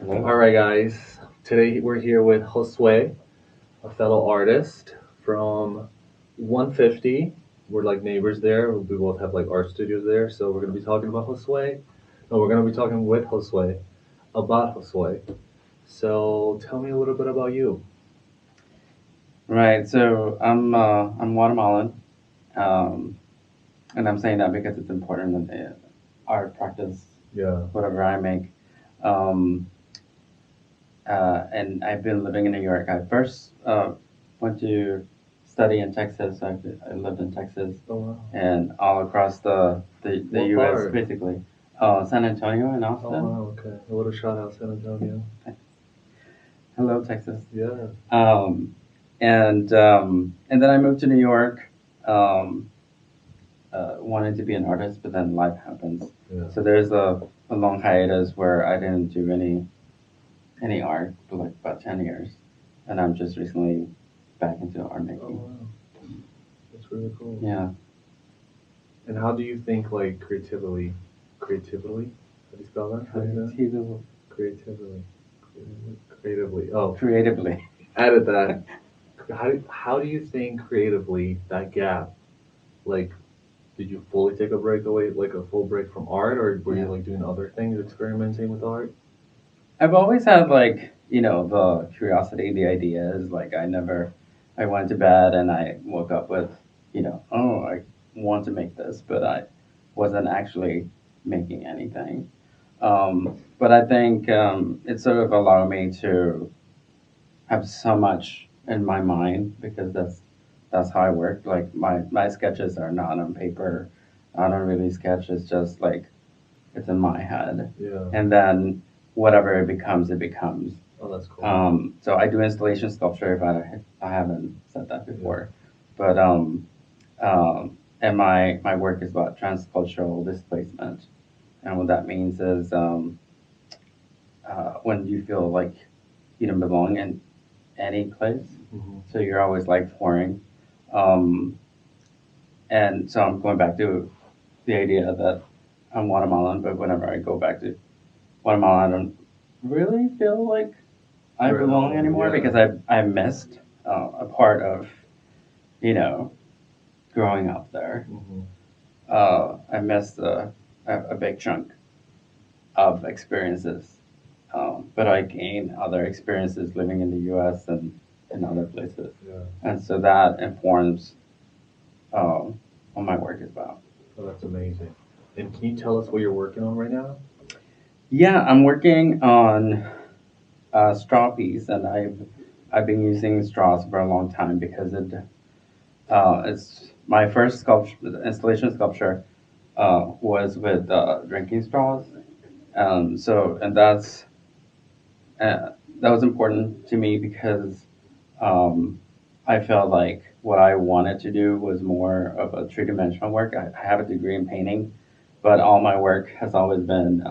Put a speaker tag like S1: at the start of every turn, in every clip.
S1: All right, guys. Today we're here with Josué, a fellow artist from 150. We're like neighbors there. We both have like art studios there. So we're going to be talking about Josué. No, we're going to be talking with Josué about Josué. So tell me a little bit about you.
S2: Right. So I'm Guatemalan, um, and I'm saying that because it's important in the art practice,
S1: Yeah.
S2: whatever I make. Um, and I've been living in New York. I first went to study in Texas. I lived in Texas
S1: Oh, wow.
S2: and all across the
S1: What
S2: U.S.
S1: part?
S2: basically. San Antonio and
S1: Oh,
S2: Austin.
S1: wow. Okay. A little shout out, San Antonio.
S2: Hello, Texas.
S1: Yeah.
S2: Um, and then I moved to New York. Um, wanted to be an artist, but then life happens.
S1: Yeah.
S2: So there's a long hiatus where I didn't do any art for like about 10 years, and I'm just recently back into art
S1: Oh,
S2: making.
S1: wow. That's really cool.
S2: Yeah,
S1: And how do you think like creatively? How do you spell that? How do you say that? Creatively. Creatively. Oh,
S2: creatively.
S1: added that. How do you think creatively that gap? Like, did you fully take a break away, like a full break from art, or were you
S2: Yeah,
S1: like doing other things, experimenting with art?
S2: I've always had like the curiosity, the ideas. Like I went to bed and I woke up with oh, I want to make this, but I wasn't actually making anything. But I think it sort of allowed me to have so much in my mind because that's how I work. Like my sketches are not on paper. I don't really sketch. It's just like it's in my head,
S1: Yeah.
S2: and then whatever it becomes, it becomes.
S1: Oh, that's cool.
S2: So I do installation sculpture. If I haven't said that
S1: Yeah.
S2: before, but and my work is about transcultural displacement, and what that means is when you feel like you don't belong in any place,
S1: Hmm.
S2: so you're always like foreign. Um, and so I'm going back to the idea that I'm Guatemalan, but whenever I go back to Guatemala, I don't really feel like I
S1: You're at
S2: belong
S1: home.
S2: anymore
S1: Yeah.
S2: because I missed a part of you know growing up there.
S1: Hmm.
S2: I missed a big chunk of experiences, but I gained other experiences living in the U.S. and in other places,
S1: Yeah.
S2: and so that informs what my work is about.
S1: Oh, that's amazing. And can you tell us what you're working on right now?
S2: Yeah, I'm working on straw piece, and I've been using straws for a long time because it's my first sculpture installation sculpture was with drinking straws. So and that was important to me because um, I felt like what I wanted to do was more of a three dimensional work. I have a degree in painting, but all my work has always been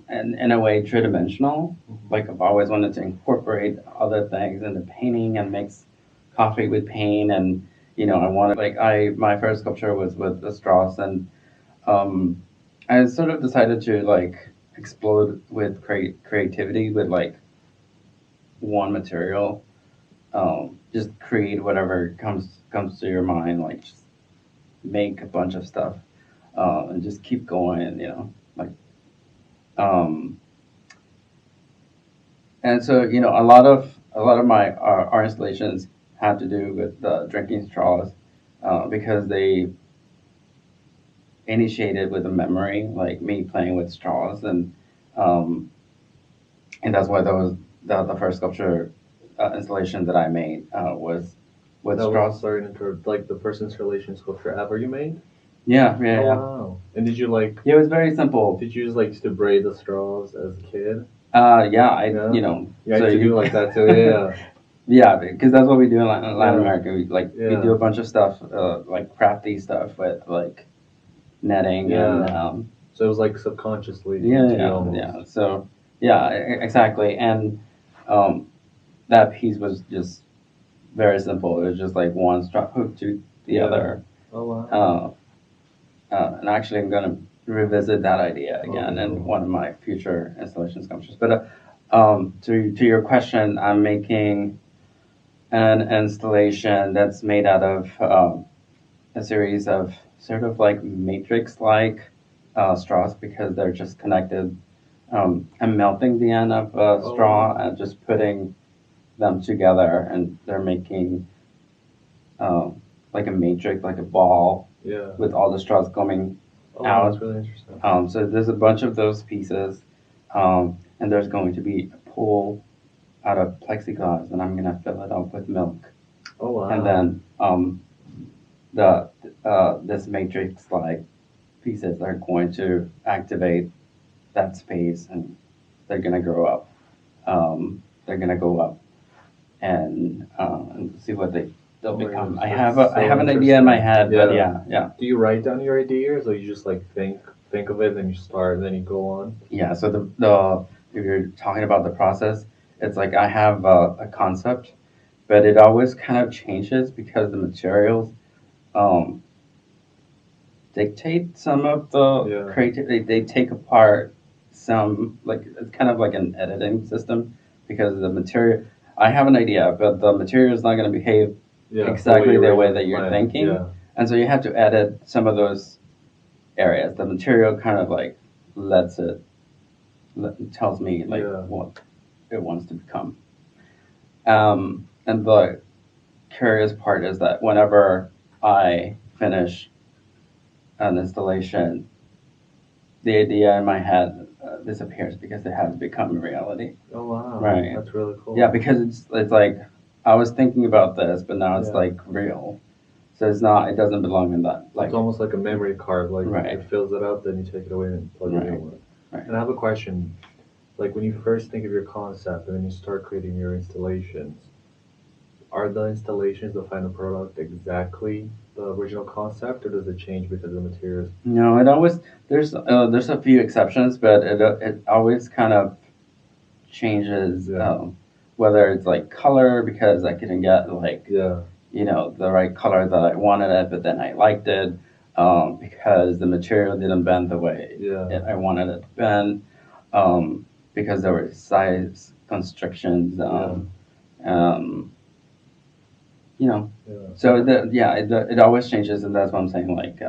S2: and in a way three-dimensional.
S1: Hmm.
S2: Like I've always wanted to incorporate other things into painting and mix coffee with paint, and I wanted like I my first sculpture was with the straws, and um, I sort of decided to like explode with creativity with like one material. Just create whatever comes to your mind, like just make a bunch of stuff, and just keep going. Like um, And so, a lot of my art installations have to do with drinking straws because they initiated with a memory, like me playing with straws, um, and that's why the first sculpture installation that I made was with
S1: That was
S2: straws.
S1: starting to like the first installation sculpture ever you made.
S2: Yeah, yeah,
S1: Oh,
S2: yeah.
S1: wow! And did you like?
S2: Yeah, it was very simple.
S1: Did you just like used to braid the straws as a kid?
S2: Yeah,
S1: Yeah. Yeah, I
S2: so
S1: used to do
S2: you.
S1: like that too. Yeah.
S2: Yeah, because that's what we do in Latin
S1: Yeah.
S2: America. We do
S1: Yeah.
S2: a bunch of stuff, like crafty stuff with like netting and
S1: Yeah. So it was like subconsciously
S2: yeah,
S1: into you
S2: yeah,
S1: almost.
S2: yeah. So yeah, exactly. And um, that piece was just very simple. It was just like one strap hooked to the
S1: Yeah.
S2: other.
S1: Oh, wow.
S2: Uh, and actually, I'm gonna revisit that idea again in one of my future installation sculptures. But to your question, I'm making an installation that's made out of a series of sort of like matrix-like straws because they're just connected. I'm melting the end of a straw and just putting them together, and they're making like a matrix, like a ball, with all the straws coming out.
S1: That's really interesting.
S2: So there's a bunch of those pieces, and there's going to be a pool out of plexiglass, and I'm gonna fill it up with milk.
S1: Oh wow!
S2: And then the this matrix-like pieces are going to activate that space, and they're gonna grow up. They're gonna go up and see what they'll become. I have an idea in my head, but yeah.
S1: Do you write down your ideas, or you just like think of it, then you start, and then you go on?
S2: Yeah. So the if you're talking about the process, it's like I have a concept, but it always kind of changes because the materials dictate some of the creativity. They take apart some, like it's kind of like an editing system because the material. I have an idea, but the material is not going to behave exactly the way that you're thinking, and so you have to edit some of those areas. The material kind of like tells me like what it wants to become. And the curious part is that whenever I finish an installation, the idea in my head disappears because it has become reality.
S1: Oh wow!
S2: Right.
S1: That's really cool.
S2: Yeah, because it's like I was thinking about this, but now it's like real. So it's not. It doesn't belong in that. Like
S1: it's almost like a memory card. Like it fills it up, then you take it away and plug it in.
S2: Right.
S1: And I have a question. Like when you first think of your concept and then you start creating your installations, are the installations the final product exactly the original concept, or does it change because of the materials?
S2: No, it always there's a few exceptions, but it always kind of changes. Whether it's like color because I couldn't get like the right color that I wanted it, but then I liked it because the material didn't bend the way I wanted it to bend. Because there were size constrictions. So it always changes, and that's what I'm saying. Like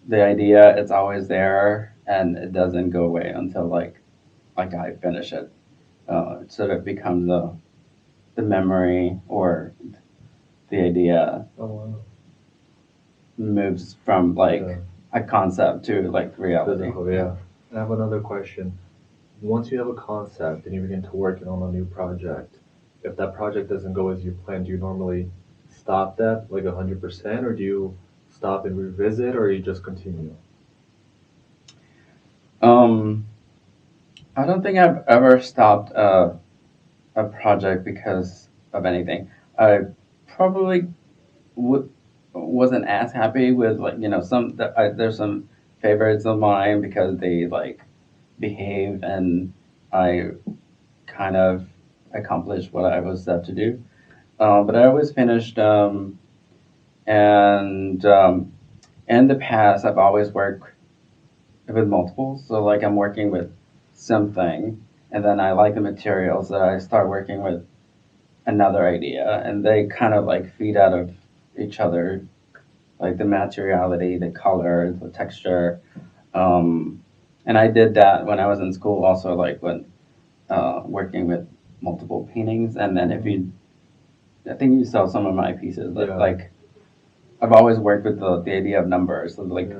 S2: the idea, it's always there, and it doesn't go away until like I finish it. So that it becomes the memory or the idea moves from like a concept to like reality.
S1: Physical, I have another question. Once you have a concept and you begin to work on a new project, if that project doesn't go as you planned, do you normally stop that like 100%, or do you stop and revisit, or you just continue?
S2: I don't think I've ever stopped a project because of anything. I probably wasn't as happy with like there's some favorites of mine because they like behave and I kind of accomplished what I was set to do. But I always finished, and in the past, I've always worked with multiples. So, like, I'm working with something, and then I like the materials, so I start working with another idea, and they kind of like feed out of each other, like the materiality, the color, the texture. And I did that when I was in school, also, like when working with multiple paintings, and then I think you saw some of my pieces. Like I've always worked with the idea of numbers. So like,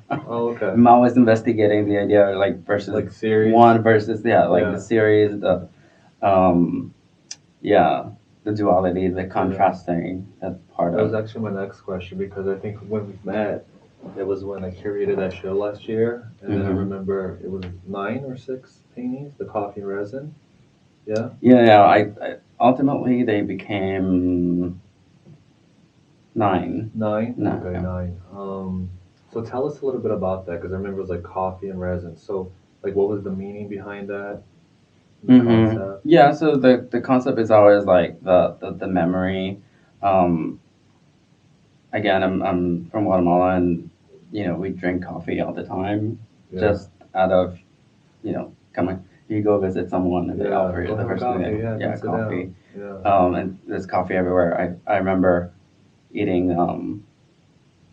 S2: I'm always investigating the idea like versus
S1: like series.
S2: One versus the series, the the duality, the contrasting. That's part
S1: of.
S2: That
S1: was actually my next question because I think when we met, it was when I curated that show last year, and then I remember it was 9 or 6 paintings, the coffee and resin. Yeah.
S2: Yeah. I ultimately they became 9.
S1: 9. Okay, 9. So tell us a little bit about that because I remember it was like coffee and resin. So like, what was the meaning behind that? The concept?
S2: Yeah. So the concept is always like the memory. Again, I'm from Guatemala, and we drink coffee all the time.
S1: Yeah.
S2: just out of, coming. You go visit someone and they
S1: Yeah.
S2: offer you
S1: Go
S2: the
S1: have a
S2: first thing,
S1: coffee. Yeah. Come sit
S2: coffee.
S1: down. Yeah.
S2: And there's coffee everywhere. I remember eating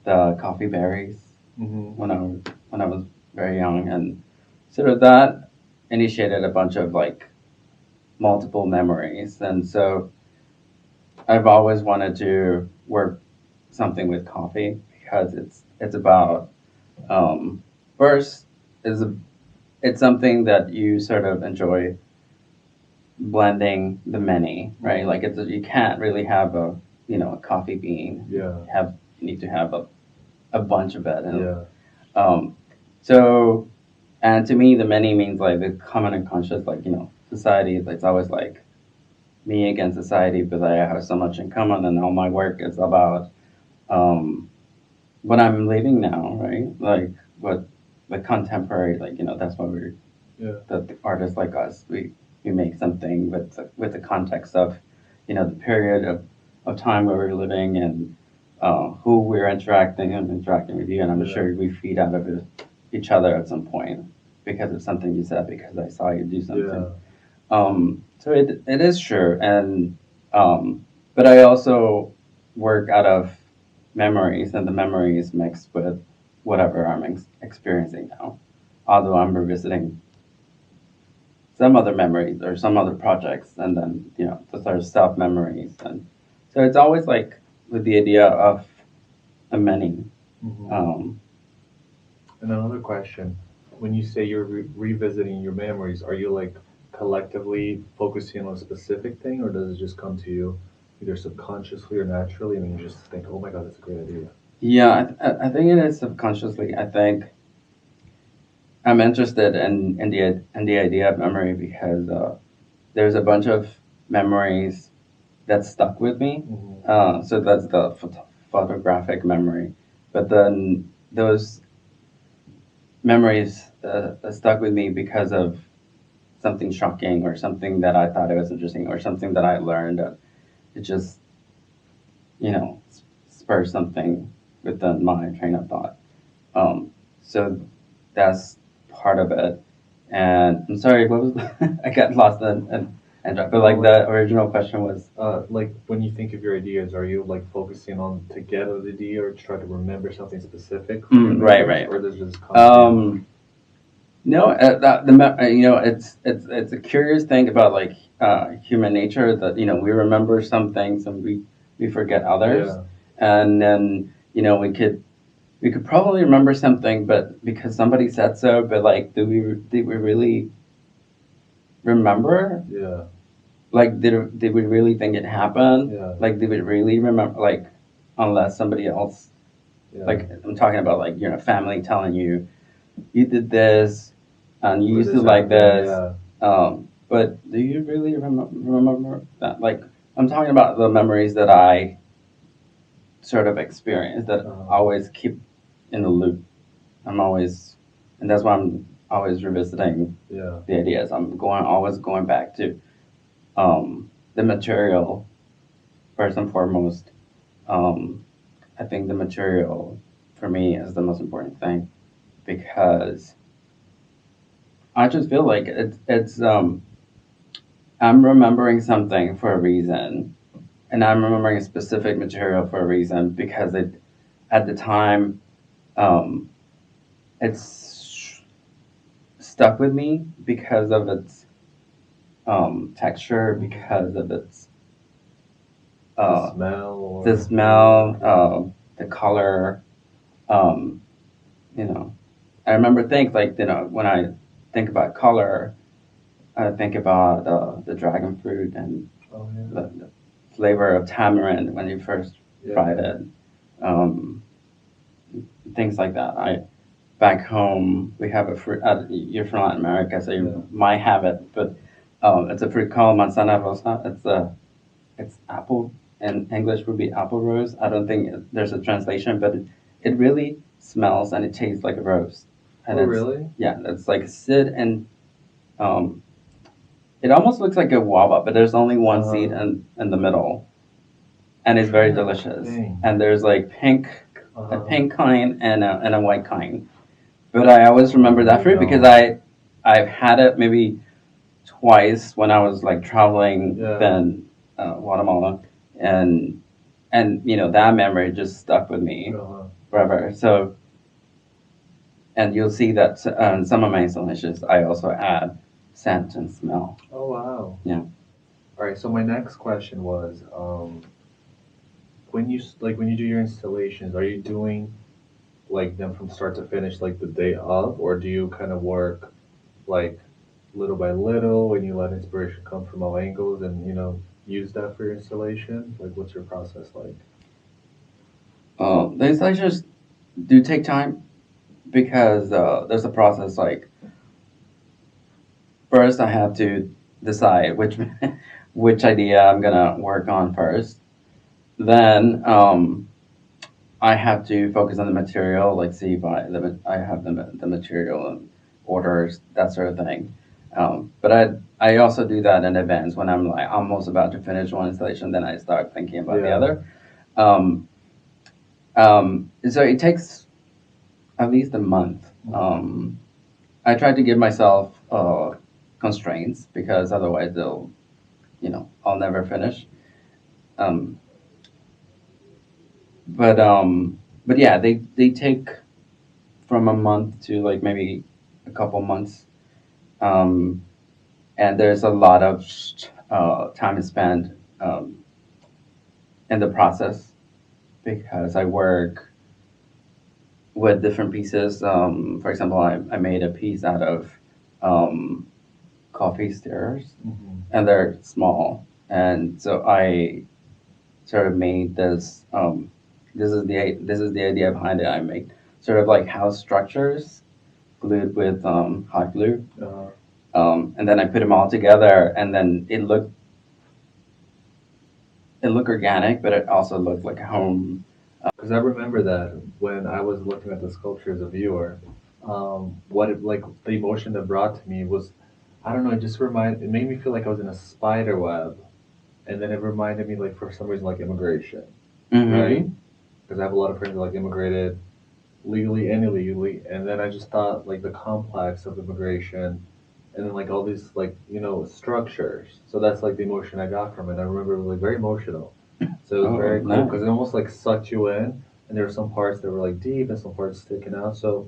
S2: the coffee berries
S1: Mm-hmm.
S2: when I was very young, and sort of that initiated a bunch of like multiple memories, and so I've always wanted to work something with coffee because it's about first is it's something that you sort of enjoy blending the many, right?
S1: Mhm.
S2: Like you can't really have a coffee bean.
S1: Yeah.
S2: You need to have a bunch of it, and
S1: Yeah.
S2: um, so and to me the many means like the common and conscious, like society. It's always like me against society, but I have so much in common, and all my work is about um, what I'm living now, right? Like what the contemporary, like that's what we're
S1: Yeah.
S2: the artists like us. We make something with the context of the period of time where we're living and who we're interacting and interacting with you. And I'm
S1: Yeah.
S2: sure we feed out of each other at some point because of something you said, because I saw you do something.
S1: Yeah.
S2: So it is true, and but I also work out of memories, and the memories mixed with whatever I'm experiencing now. Although I'm revisiting some other memories or some other projects, and then the sort of self memories, and so it's always like with the idea of the many.
S1: Mm-hmm.
S2: Um,
S1: And another question: when you say you're revisiting your memories, are you like collectively focusing on a specific thing, or does it just come to you either subconsciously or naturally, and you just think, "Oh my God, that's a great idea"?
S2: yeah, I think it is subconsciously. I think I'm interested in the idea of memory because there's a bunch of memories that stuck with me.
S1: Mm-hmm.
S2: So that's the photographic memory, but then those memories stuck with me because of something shocking or something that I thought it was interesting or something that I learned. It just spurs something within my train of thought. So that's part of it. And I'm sorry, what was I got lost and but like the original question was
S1: Like when you think of your ideas, are you like focusing on to get an idea or try to remember something specific from your
S2: right,
S1: memories,
S2: right.
S1: or does it just come to you?
S2: No, it's a curious thing about like human nature that we remember some things and we forget others,
S1: Yeah.
S2: and then we could probably remember something, but because somebody said so, but like, did we really remember?
S1: Yeah.
S2: Like, did we really think it happened?
S1: Yeah.
S2: Like, did we really remember? Like, unless somebody else,
S1: Yeah.
S2: like, I'm talking about like family telling you you did this and you
S1: Or
S2: used to
S1: this
S2: like
S1: happened,
S2: this.
S1: yeah.
S2: But do you really remember that? Like, I'm talking about the memories that I sort of experience that always keep in the loop. I'm always, and that's why I'm always revisiting
S1: Yeah.
S2: the ideas. Always going back to the material first and foremost. Um, I think the material for me is the most important thing because I just feel like it's I'm remembering something for a reason, and I'm remembering a specific material for a reason because it at the time um, it's stuck with me because of its texture, because of its
S1: The smell or
S2: the smell, the color. Um, you know, I remember things like when I think about color, I think about the dragon fruit and
S1: Oh yeah.
S2: the flavor of tamarind when you first fried it. Um, things like that. I back home we have a fruit. You're from Latin America, so you might have it, but it's a fruit called manzana rosa. It's apple. In English would be apple rose. I don't think there's a translation, but it really smells and it tastes like a rose. And
S1: Oh really?
S2: Yeah, it's like a seed and um, it almost looks like a guava, but there's only one seed in the middle, and it's very delicious.
S1: Dang.
S2: And there's like a
S1: Uh-huh.
S2: pink kind and a white kind. But I always remember that
S1: You
S2: fruit because
S1: know.
S2: I've had it maybe twice when I was like traveling
S1: Yeah.
S2: within Guatemala, and that memory just stuck with me
S1: Uh-huh.
S2: forever. So, and you'll see that some of my installations I also add scent and smell.
S1: Oh wow.
S2: Yeah.
S1: All right. So my next question was, when you like when you do your installations, are you doing like them from start to finish, like the day of, or do you kind of work like little by little, and you let inspiration come from all angles, and use that for your installation? Like, what's your process like?
S2: The installations do take time because there's a process. Like first, I have to decide which which idea I'm gonna work on first. Then I have to focus on the material, like see if I have the material and orders, that sort of thing. But I also do that in advance when I'm like almost about to finish one installation. Then I start thinking about the
S1: Yeah.
S2: other. Um, so it takes at least a month.
S1: Mhm.
S2: I try to give myself constraints because otherwise I'll never finish. Um, but yeah, they take from a month to like maybe a couple months. Um, and there's a lot of time spent in the process because I work with different pieces. For example, I made a piece out of um, coffee stirrers,
S1: Mhm.
S2: and they're small. And so I sort of made this. This is the idea behind it. I make sort of like house structures glued with hot glue.
S1: Uh,
S2: And then I put them all together, and then it looked organic, but it also looked like a home.
S1: because I remember that when I was looking at the sculpture as a viewer, what it like the emotion that brought to me was, I don't know, it made me feel like I was in a spider web, and then it reminded me like for some reason like immigration, right?
S2: Mm-hmm.
S1: Because I have a lot of friends that like immigrated legally and illegally, and then I just thought like the complex of immigration, and then like all these like structures. So that's like the emotion I got from it. I remember it was like very emotional. So it was
S2: Oh,
S1: very cool
S2: nice.
S1: because it almost like sucked you in, and there were some parts that were like deep and some parts sticking out. So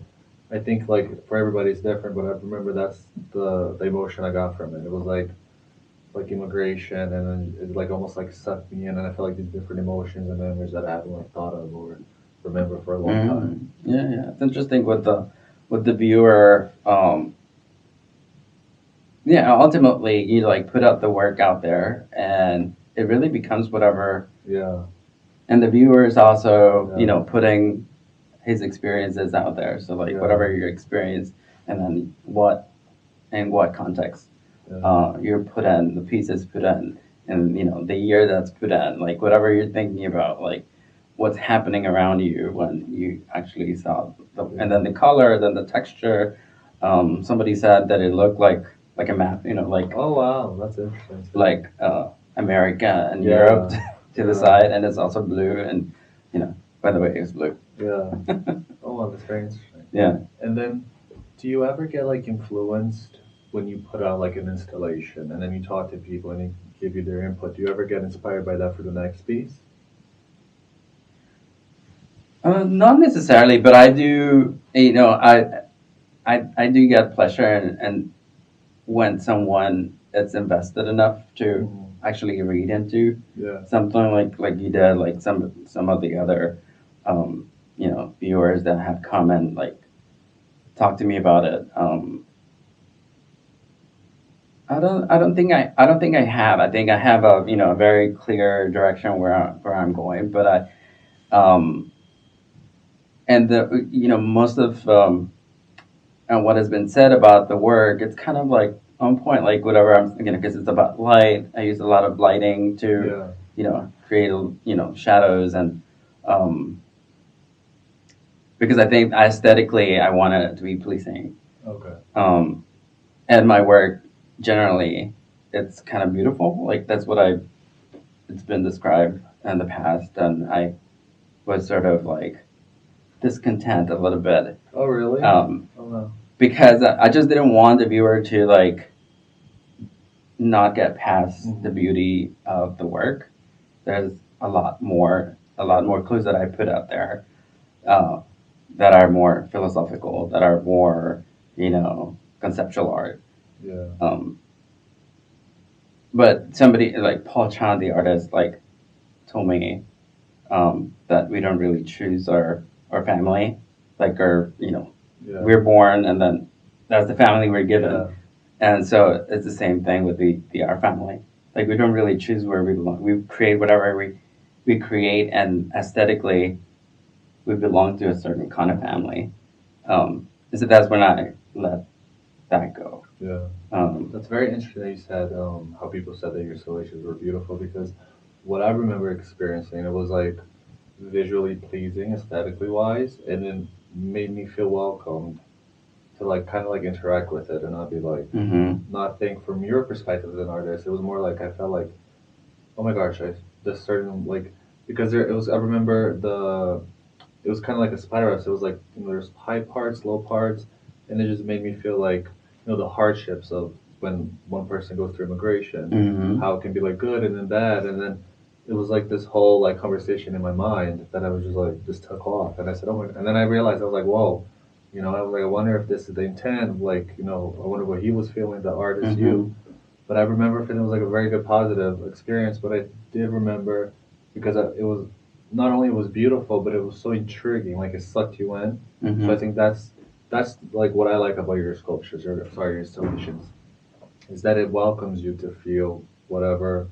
S1: I think like for everybody it's different, but I remember that's the emotion I got from it. It was like immigration, and then it like almost like sucked me in, and I felt like these different emotions and memories that I haven't like thought of or remember for a long time.
S2: Yeah, yeah. It's interesting with the viewer. Yeah, ultimately you like put out the work out there, and it really becomes whatever.
S1: Yeah,
S2: And the viewer is also
S1: yeah,
S2: putting his experiences out there. So like
S1: yeah,
S2: whatever your experience, and then what in what context
S1: yeah,
S2: you're put in, the pieces put in, and the year that's put in, like whatever you're thinking about, like what's happening around you when you actually saw and
S1: yeah.
S2: then the color, then the texture. Somebody said that it looked like a map,
S1: Oh wow, that's interesting too.
S2: like America and Europe
S1: Yeah,
S2: to the
S1: yeah,
S2: side, and it's also blue, and by the way, it's blue.
S1: yeah. Oh wow, that's very interesting.
S2: Yeah.
S1: And then, do you ever get like influenced when you put out like an installation, and then you talk to people and they give you their input? Do you ever get inspired by that for the next piece?
S2: Not necessarily, but I do. I do get pleasure, and when someone is invested enough to
S1: Hmm.
S2: actually read into
S1: Yeah,
S2: something like you did, like some of the other viewers that have come and like talk to me about it. I don't think I have. I think I have a a very clear direction where I'm going, but and the most of and what has been said about the work, it's kind of like on point, like whatever I'm thinking, because it's about light. I use a lot of lighting to,
S1: yeah.
S2: create, shadows and, um, because I think aesthetically I want it to be pleasing.
S1: Okay.
S2: Um, and my work generally, it's kind of beautiful. Like that's what it's been described in the past, and I was sort of like discontent a little bit
S1: Oh, really?
S2: um,
S1: Oh, no.
S2: because I just didn't want the viewer to like not get past the
S1: Mhm.
S2: beauty of the work. There's a lot more clues that I put out there, uh, that are more philosophical, that are more, conceptual art.
S1: Yeah.
S2: Um, but somebody like Paul Chan, the artist, like told me, that we don't really choose our family, like
S1: Yeah.
S2: we're born and then that's the family we're
S1: Yeah.
S2: given, and so it's the same thing with the our family. Like we don't really choose where we belong. We create whatever we create, and aesthetically we belong to a certain kind of family. So that's when I let that go.
S1: Yeah.
S2: Um,
S1: That's very interesting that you said how people said that your installations were beautiful because what I remember experiencing it was like visually pleasing, aesthetically wise, and then made me feel welcomed to like kind of like interact with it and not be like
S2: hmm
S1: not think from your perspective as an artist. It was more like I felt like oh my gosh, I this certain like because there it was. I remember the it was kind of like a spiral. So it was like there's high parts, low parts, and it just made me feel like the hardships of when one person goes through immigration,
S2: hmm
S1: how it can be like good and then bad, and then it was like this whole like conversation in my mind that I was just like just took off, and I said, oh my, and then I realized I was like, whoa, I was like, I wonder if this is the intent, like I wonder what he was feeling, the artist, you.
S2: hmm
S1: But I remember feeling it was like a very good positive experience. But I did remember because it was not only it was beautiful, but it was so intriguing. Like it sucked you in. So I
S2: hmm
S1: think that's like what I like about your sculptures or sorry your installations is that it welcomes you to feel whatever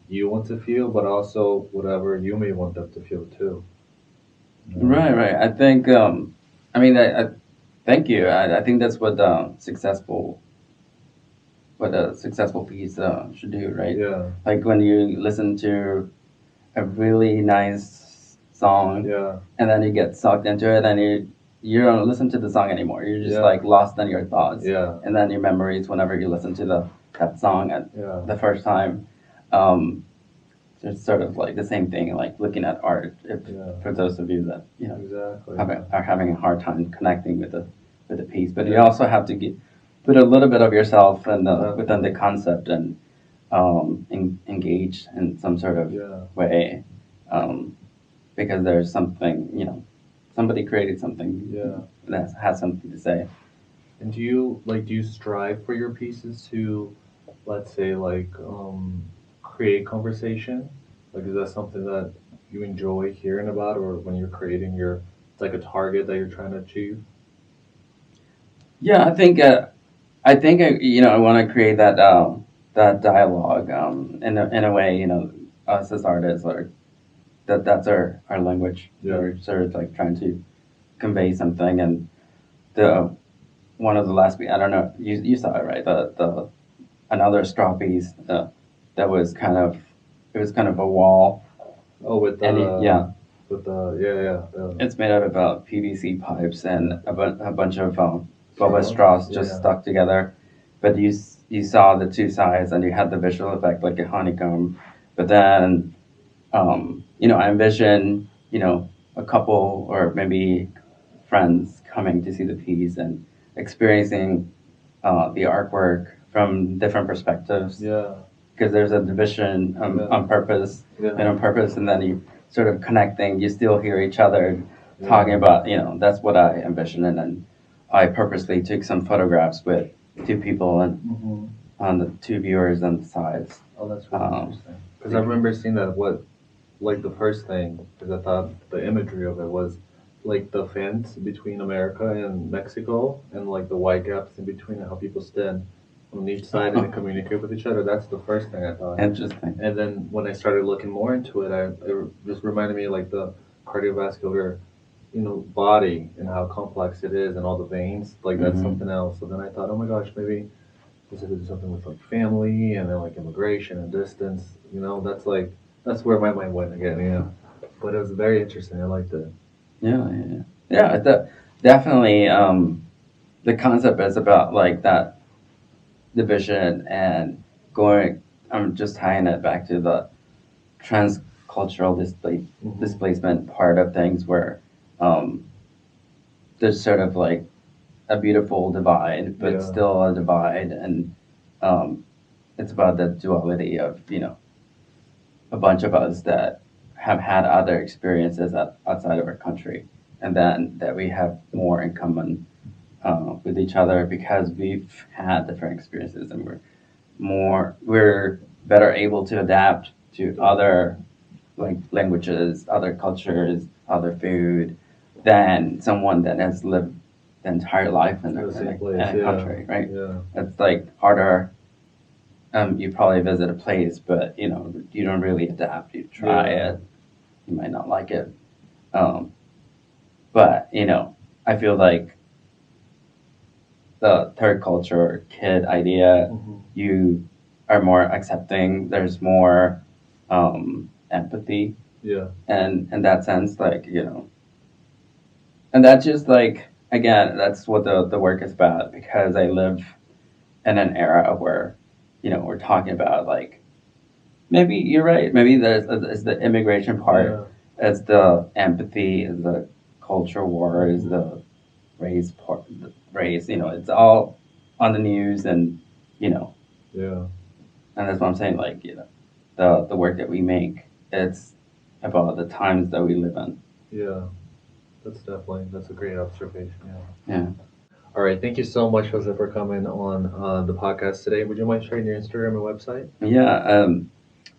S1: you want to feel, but also whatever you may want them to feel too. You know?
S2: Right, right. I think, I mean, I thank you. I think that's what a successful piece should do, right?
S1: Yeah,
S2: Like when you listen to a really nice song,
S1: yeah,
S2: and then you get sucked into it, and you don't listen to the song anymore. You're just
S1: yeah,
S2: like lost in your thoughts,
S1: yeah,
S2: and then your memories whenever you listen to that song at
S1: yeah,
S2: the first time. Um, it's sort of like the same thing, like looking at art. If
S1: yeah.
S2: for those of you that
S1: Exactly.
S2: are having a hard time connecting with the piece, but you
S1: Yeah,
S2: also have to put a little bit of yourself within the
S1: definitely.
S2: concept and engage in some sort of
S1: Yeah.
S2: way, um, because there's something, somebody created
S1: Yeah.
S2: something that has something to say.
S1: And do you strive for your pieces to, let's say, like create conversation? Like, is that something that you enjoy hearing about, or when you're creating it's like a target that you're trying to achieve?
S2: Yeah, I think I want to create that dialogue, in a way, us as artists, or that's our language.
S1: Yeah.
S2: We're sort of like trying to convey something, and the one of the last I don't know, you saw it, right? The another straw piece, that was kind of, it was kind of a wall,
S1: Oh,
S2: and yeah,
S1: with the yeah
S2: it's made out of PVC pipes and
S1: yeah
S2: a bunch of boba
S1: straws
S2: straws just
S1: yeah
S2: stuck together. But you saw the two sides, and you had the visual effect like a honeycomb. But then, I envision, a couple or maybe friends coming to see the piece and experiencing the artwork from different perspectives,
S1: yeah
S2: because there's a division,
S1: yeah
S2: on purpose,
S1: yeah
S2: and on purpose, and then you sort of connecting. You still hear each other
S1: yeah
S2: talking about, that's what I envisioned, and then I purposely took some photographs with two people and
S1: hmm
S2: on the two viewers on the sides.
S1: oh that's really
S2: Um,
S1: interesting because I remember seeing that what like the first thing because I thought the imagery of it was like the fence between America and Mexico and like the white gaps in between and how people stand on each side and then communicate with each other. That's the first thing I thought.
S2: Interesting.
S1: And then when I started looking more into it, it just reminded me like the cardiovascular, body and how complex it is and all the veins. Like that's
S2: hmm
S1: something else. So then I thought, oh my gosh, maybe this has to do something with like family and then like immigration and distance. That's where my mind went again. Yeah, but it was very interesting. I liked it.
S2: Yeah, yeah, yeah. Yeah, definitely. The concept is about like that division and going. I'm just tying it back to the transcultural
S1: Hmm.
S2: displacement part of things, where, um, there's sort of like a beautiful divide, but
S1: Yeah.
S2: still a divide, and um, it's about the duality of a bunch of us that have had other experiences outside of our country, and then that we have more in common with each other because we've had different experiences, and we're better able to adapt to other like languages, other cultures, other food than someone that has lived the entire life in
S1: In the same
S2: in
S1: place.
S2: a
S1: Yeah.
S2: country, right?
S1: Yeah.
S2: It's like harder. You probably visit a place, but you don't really adapt. You try
S1: Yeah.
S2: it, you might not like it. Um, but I feel like the third culture kid idea,
S1: Hmm.
S2: you are more accepting. There's more empathy,
S1: Yeah.
S2: and in that sense, like and that's just like again, that's what the work is about because I live in an era where we're talking about like maybe you're right. Maybe there's it's the immigration part,
S1: Yeah.
S2: it's the empathy, it's the culture war, is
S1: Mhm.
S2: the race part, the race. It's all on the news, and you know,
S1: Yeah.
S2: and that's what I'm saying. Like the work that we make, it's about the times that we live in.
S1: Yeah. That's a great observation. Yeah.
S2: Yeah.
S1: All right. Thank you so much, Jose, for coming on the podcast today. Would you mind sharing your Instagram and website?
S2: Yeah.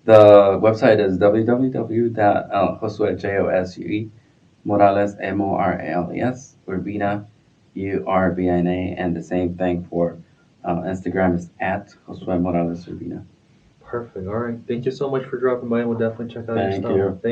S2: The website is www.josue, Josue Morales, Morales, Urbina, Urbina, and the same thing for Instagram is at Josué Morales Urbina.
S1: Perfect. All right. Thank you so much for dropping by, and we'll definitely check out your
S2: Thank
S1: stuff.
S2: you.
S1: Thank